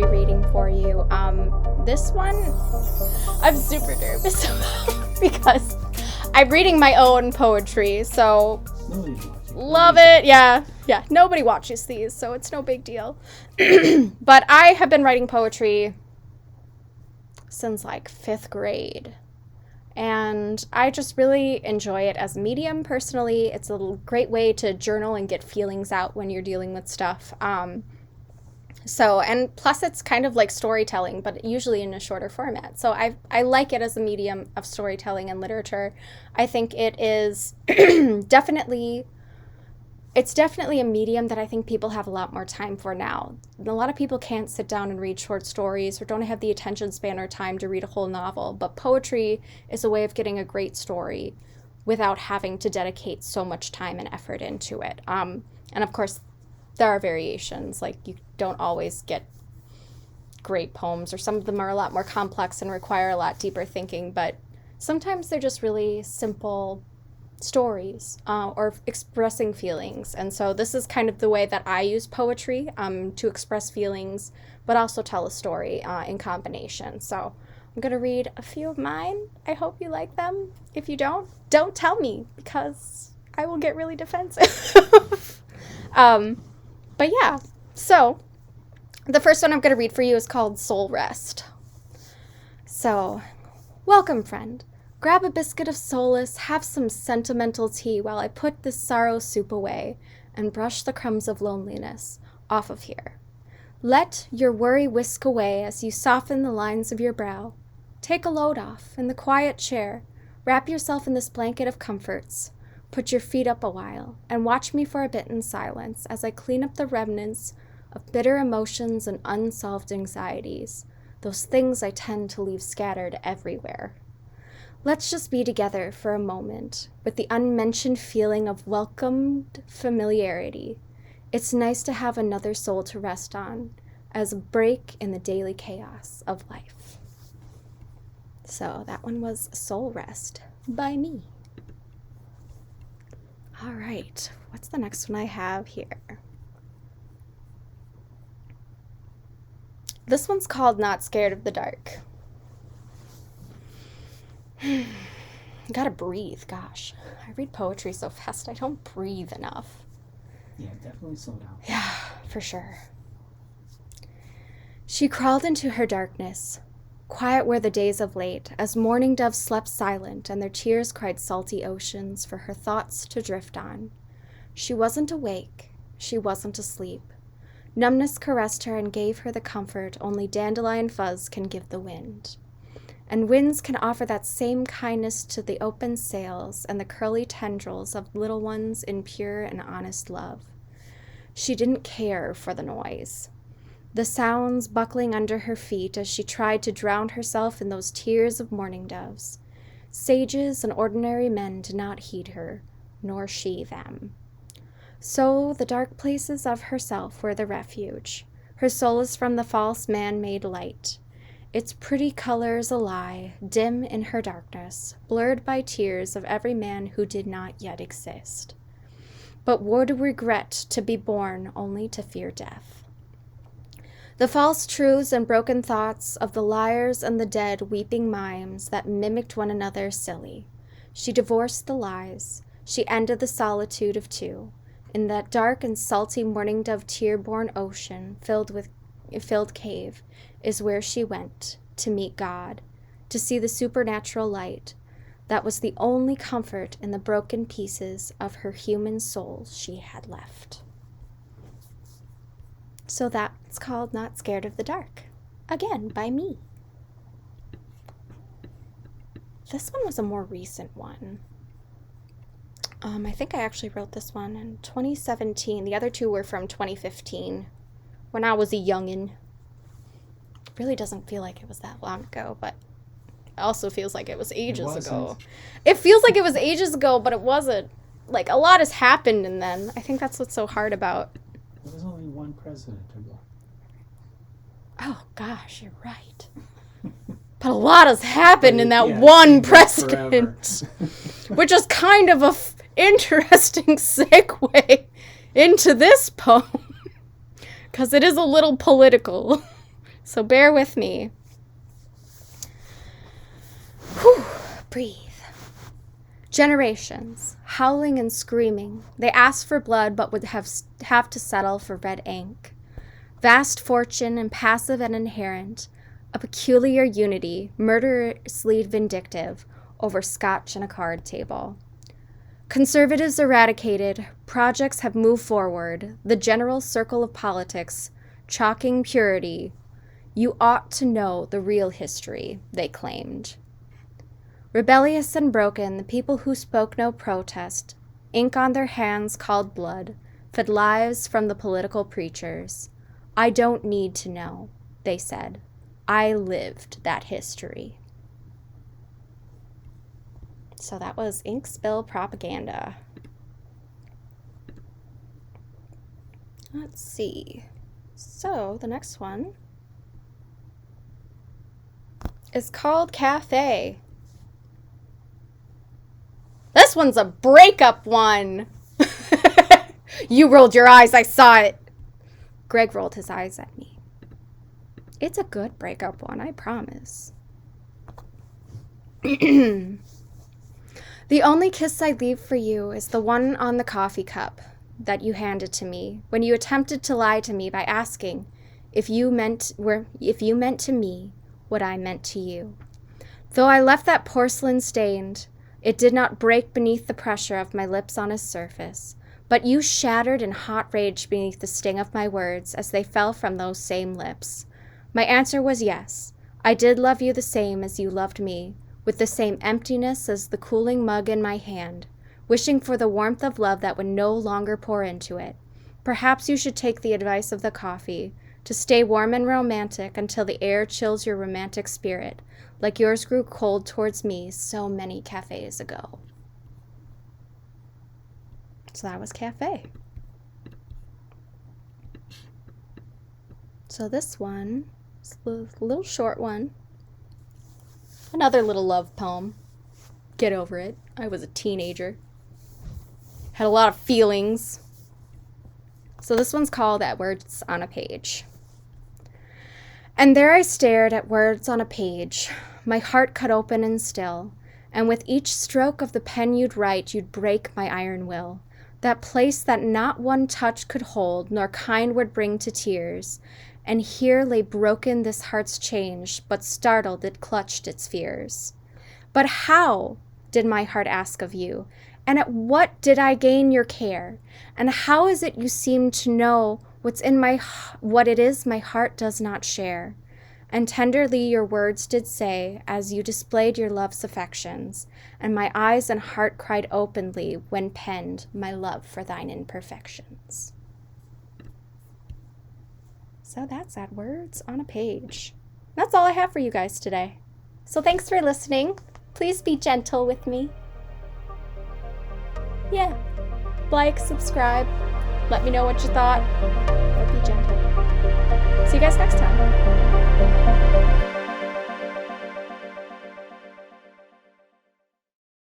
poetry reading for you. This one, I'm super nervous because I'm reading my own poetry, so love it. Yeah, nobody watches these, so it's no big deal. But I have been writing poetry since like 5th grade. And I just really enjoy it as a medium personally. It's a great way to journal and get feelings out when you're dealing with stuff. And plus it's kind of like storytelling, but usually in a shorter format. So I like it as a medium of storytelling and literature. I think it is it's definitely a medium that I think people have a lot more time for now. A lot of people can't sit down and read short stories or don't have the attention span or time to read a whole novel, but poetry is a way of getting a great story without having to dedicate so much time and effort into it. And of course, there are variations, like you don't always get great poems, or some of them are a lot more complex and require a lot deeper thinking, but sometimes they're just really simple stories or expressing feelings. And so this is kind of the way that I use poetry to express feelings, but also tell a story in combination. So I'm going to read a few of mine. I hope you like them. If you don't tell me, because I will get really defensive. But yeah, so the first one I'm going to read for you is called Soul Rest. So, welcome, friend. Grab a biscuit of solace, have some sentimental tea while I put this sorrow soup away and brush the crumbs of loneliness off of here. Let your worry whisk away as you soften the lines of your brow. Take a load off in the quiet chair. Wrap yourself in this blanket of comforts. Put your feet up a while and watch me for a bit in silence as I clean up the remnants of bitter emotions and unsolved anxieties, those things I tend to leave scattered everywhere. Let's just be together for a moment with the unmentioned feeling of welcomed familiarity. It's nice to have another soul to rest on as a break in the daily chaos of life. So that one was Soul Rest by me. All right, what's the next one I have here? This one's called Not Scared of the Dark. Gotta breathe, gosh. I read poetry so fast I don't breathe enough. Yeah, definitely slow down. Yeah, for sure. She crawled into her darkness, quiet were the days of late, as morning doves slept silent and their tears cried salty oceans for her thoughts to drift on. She wasn't awake, she wasn't asleep. Numbness caressed her and gave her the comfort only dandelion fuzz can give the wind. And winds can offer that same kindness to the open sails and the curly tendrils of little ones in pure and honest love. She didn't care for the noise. The sounds buckling under her feet as she tried to drown herself in those tears of mourning doves. Sages and ordinary men did not heed her, nor she them. So the dark places of herself were the refuge, her solace from the false man-made light. Its pretty colors a lie, dim in her darkness, blurred by tears of every man who did not yet exist, but would regret to be born only to fear death. The false truths and broken thoughts of the liars and the dead weeping mimes that mimicked one another silly. She divorced the lies, she ended the solitude of two, in that dark and salty morning dove tear-born ocean filled cave, is where she went to meet God, to see the supernatural light that was the only comfort in the broken pieces of her human soul she had left. So that's called Not Scared of the Dark, again, by me. This one was a more recent one. I think I actually wrote this one in 2017. The other two were from 2015, when I was a youngin'. Really doesn't feel like it was that long ago, but it also feels like it was ages ago. It feels like it was ages ago, but it wasn't. Like, a lot has happened and then. I think that's what's so hard about. There was only one president ago. Oh, gosh, you're right. But a lot has happened in that one president. Which is kind of a interesting segue into this poem. Because it is a little political. So bear with me. Whew, breathe. Generations, howling and screaming, they asked for blood but would have to settle for red ink. Vast fortune, impassive and inherent, a peculiar unity, murderously vindictive, over scotch and a card table. Conservatives eradicated, projects have moved forward, the general circle of politics, chalking purity. You ought to know the real history, they claimed. Rebellious and broken, the people who spoke no protest, ink on their hands called blood, fed lives from the political preachers. I don't need to know, they said. I lived that history. So that was ink spill propaganda. Let's see. So the next one is called Cafe. This one's a breakup one. You rolled your eyes, I saw it. Greg rolled his eyes at me. It's a good breakup one, I promise. The only kiss I leave for you is the one on the coffee cup that you handed to me when you attempted to lie to me by asking if you meant to me what I meant to you. Though I left that porcelain stained, it did not break beneath the pressure of my lips on its surface, but you shattered in hot rage beneath the sting of my words as they fell from those same lips. My answer was yes. I did love you the same as you loved me, with the same emptiness as the cooling mug in my hand, wishing for the warmth of love that would no longer pour into it. Perhaps you should take the advice of the coffee, to stay warm and romantic until the air chills your romantic spirit, like yours grew cold towards me so many cafes ago. So that was Cafe. So this one is a little short one. Another little love poem. Get over it. I was a teenager. Had a lot of feelings. So this one's called At Words on a Page. And there I stared at words on a page, my heart cut open and still, and with each stroke of the pen you'd write, you'd break my iron will. That place that not one touch could hold, nor kind would bring to tears. And here lay broken this heart's change, but startled it clutched its fears. But how, did my heart ask of you, and at what did I gain your care? And how is it you seem to know what it is my heart does not share? And tenderly your words did say, as you displayed your love's affections, and my eyes and heart cried openly when penned my love for thine imperfections. So that's At Words on a Page. That's all I have for you guys today. So thanks for listening. Please be gentle with me. Yeah. Like, subscribe. Let me know what you thought. But be gentle. See you guys next time.